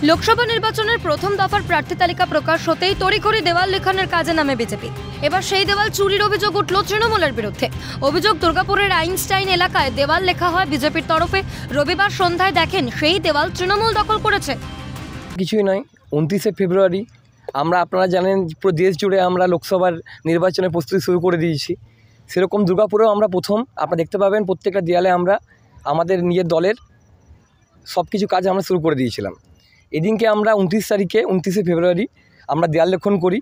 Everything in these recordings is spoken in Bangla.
লোকসভা নির্বাচনের প্রথম দফার প্রার্থী তালিকা প্রকাশ হতেই তড়িঘড়ি দেওয়াল লেখনের কাজে নামে বিজেপি। এবার সেই দেওয়াল চুরির অভিযোগ উঠল তৃণমূলের বিরুদ্ধে। অভিযোগ, দুর্গাপুরের আইনস্টাইন এলাকায় দেওয়াল লেখা হয় বিজেপির তরফে। রবিবার সন্ধ্যায় দেখেন সেই দেওয়াল তৃণমূল দখল করেছে। কিছুই নয়, 29শে ফেব্রুয়ারি আমরা, আপনারা জানেন, পুরো দেশ জুড়ে আমরা লোকসভার নির্বাচনের প্রস্তুতি শুরু করে দিয়েছি। সেরকম দুর্গাপুরেও আমরা প্রথম, আপনারা দেখতে পাবেন প্রত্যেকটা দেয়ালে আমরা আমাদের নিজের দলের সব কিছু কাজ আমরা শুরু করে দিয়েছিলাম। এদিনকে আমরা 29শে ফেব্রুয়ারি আমরা দেয়াল লেখন করি।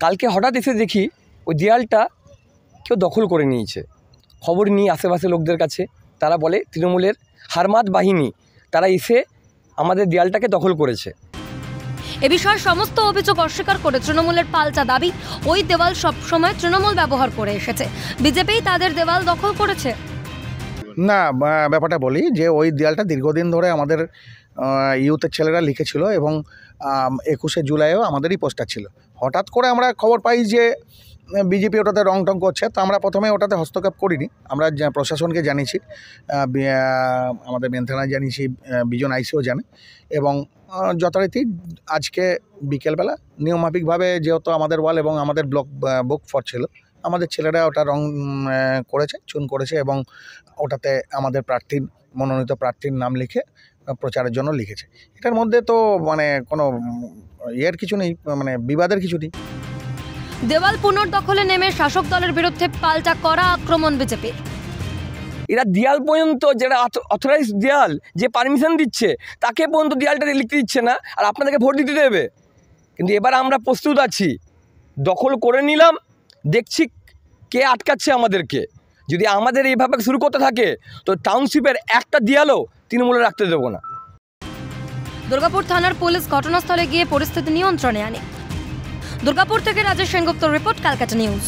কালকে হঠাৎ এসে দেখি ওই দেয়ালটা কেউ দখল করে নিয়েছে। খবর নিয়ে আশেপাশে লোকদের কাছে, তারা বলে তৃণমূলের হারমাত বাহিনী তারা এসে আমাদের দেয়ালটাকে দখল করেছে। এ বিষয়ে সমস্ত অভিযোগ অস্বীকার করে তৃণমূলের পাল্টা দাবি, ওই দেওয়াল সবসময় তৃণমূল ব্যবহার করে এসেছে, বিজেপি তাদের দেওয়াল দখল করেছে। না, ব্যাপারটা বলি যে ওই দেয়ালটা দীর্ঘদিন ধরে আমাদের ইউথের ছেলেরা লিখেছিল এবং 21শে জুলাইও আমাদেরই পোস্টার ছিল। হঠাৎ করে আমরা খবর পাই যে বিজেপি ওটাতে রং টং করছে, তো আমরা প্রথমে ওটাতে হস্তক্ষেপ করিনি। আমরা প্রশাসনকে জানিয়েছি, আমাদের মেন থানায় জানিয়েছি, বিজন আইসিও জানে, এবং যথারীতি আজকে বিকেলবেলা নিয়মমাফিকভাবে যেহেতু আমাদের ওয়াল এবং আমাদের বুক ফর ছিল, আমাদের ছেলেরা ওটা রং করেছে, চুন করেছে, এবং ওটাতে আমাদের মনোনীত প্রার্থীর নাম লিখে প্রচারের জন্য লিখেছে। এটার মধ্যে তো কোনো কিছু নেই, বিবাদের কিছু নেই। দেওয়াল পুনর্দখলে নেমে শাসক দলের বিরুদ্ধে পাল্টা করা আক্রমণ বিজেপির। এরা দেয়াল পর্যন্ত, যারা অথরাইজ দেয়াল, যে পারমিশন দিচ্ছে তাকে পর্যন্ত দেয়ালটা লিখতে দিচ্ছে না, আর আপনাদেরকে ভোট দিতে দেবে। কিন্তু এবার আমরা প্রস্তুত আছি, দখল করে নিলাম, দেখছি কে আটকাচ্ছে আমাদেরকে। যদি আমাদের এইভাবে শুরু করতে থাকে তো টাউনশিপের একটা দেয়ালও তৃণমূলে রাখতে দেবো না। দুর্গাপুর থানার পুলিশ ঘটনাস্থলে গিয়ে পরিস্থিতি নিয়ন্ত্রণে আনে। দুর্গাপুর থেকে রাজেশ সেনগুপ্তর রিপোর্ট, ক্যালকাটা নিউজ।